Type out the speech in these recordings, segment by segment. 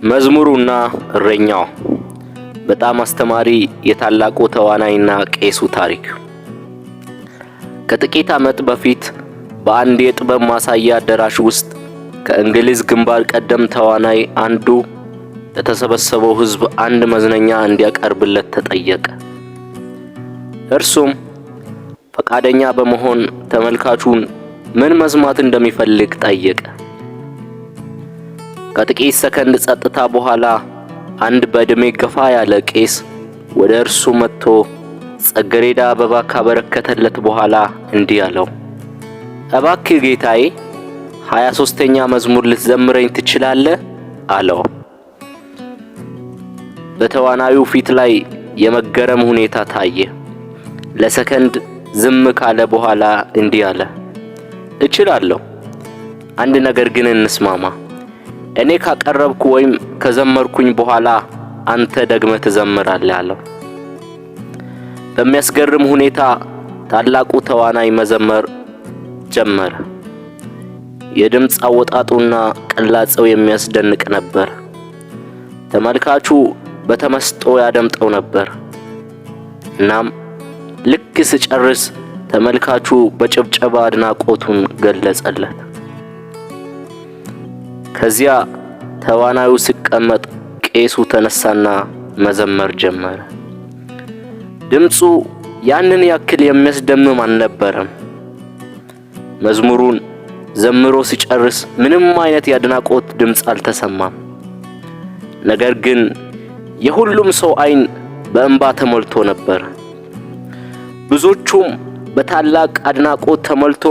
መዝሙሩና እረኛው በጣም አስተማሪ የታላቁ ተዋናይና ቄሱ ታሪክ። ከጥቂት ዓመት በፊት በአንድ የጥበብ ማሳያ አዳራሽ ውስጥ ከእንግሊዝ ግንባር ቀደም ተዋናይ አንዱ ለተሰበሰበው ሕዝብ አንድ መዝናኛ እንዲያቀርብለት ተጠየቀ። እርሱም ፈቃደኛ በመሆን ተመልካቹን ምን መስማት እንደሚፈልግ ጠየቀ። ከጥቂት ሰከንድ ጸጥታ በኋላ አንድ በዕድሜ ገፋ ያለ ቄስ ወደ እርሱ መጥቶ ጽጌረዳ አበባ ካበረከተለት በኋላ እንዲህ አለው፣ እባክህ ጌታዬ 23ኛ መዝሙር ልትዘምረኝ ትችላለህ? አለው። በተዋናዩ ፊት ላይ የመገረም ሁኔታ ታየ። ለሰከንድ ዝም ካለ በኋላ እንዲህ አለ፣ እችላለሁ። አንድ ነገር ግን እንስማማ። እኔ ካቀረብኩ ወይም ከዘመርኩኝ በኋላ አንተ ደግመህ ትዘምራለህ አለው። በሚያስገርም ሁኔታ ታላቁ ተዋናይ መዘመር ጀመረ። የድምጽ አወጣጡና ቅላጼው የሚያስደንቅ ነበር። ተመልካቹ በተመስጦ ያደምጠው ነበር። እናም ልክ ሲጨርስ ተመልካቹ በጭብጨባ አድናቆቱን ገለጸለት። ከዚያ ተዋናዩ ሲቀመጥ ቄሱ ተነሳና መዘመር ጀመረ። ድምጹ ያንን ያክል የሚያስደምም አልነበረም። መዝሙሩን ዘምሮ ሲጨርስ ምንም አይነት የአድናቆት ድምጽ አልተሰማም። ነገር ግን የሁሉም ሰው አይን በእንባ ተሞልቶ ነበር። ብዙዎቹም በታላቅ አድናቆት ተሞልቶ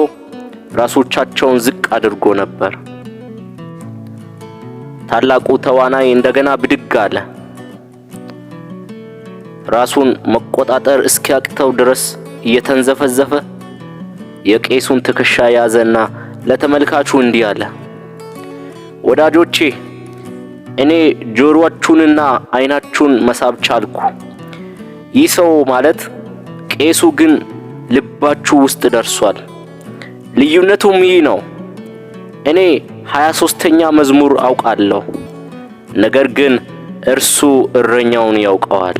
ራሶቻቸውን ዝቅ አድርጎ ነበር። ታላቁ ተዋናይ እንደገና ብድግ አለ። ራሱን መቆጣጠር እስኪያቅተው ድረስ እየተንዘፈዘፈ የቄሱን ትከሻ ያዘና ለተመልካቹ እንዲህ አለ፣ ወዳጆቼ እኔ ጆሮአችሁንና አይናችሁን መሳብ ቻልኩ። ይህ ሰው ማለት ቄሱ ግን ልባችሁ ውስጥ ደርሷል። ልዩነቱም ይህ ነው። እኔ 23ኛ መዝሙር አውቃለሁ፣ ነገር ግን እርሱ እረኛውን ያውቀዋል።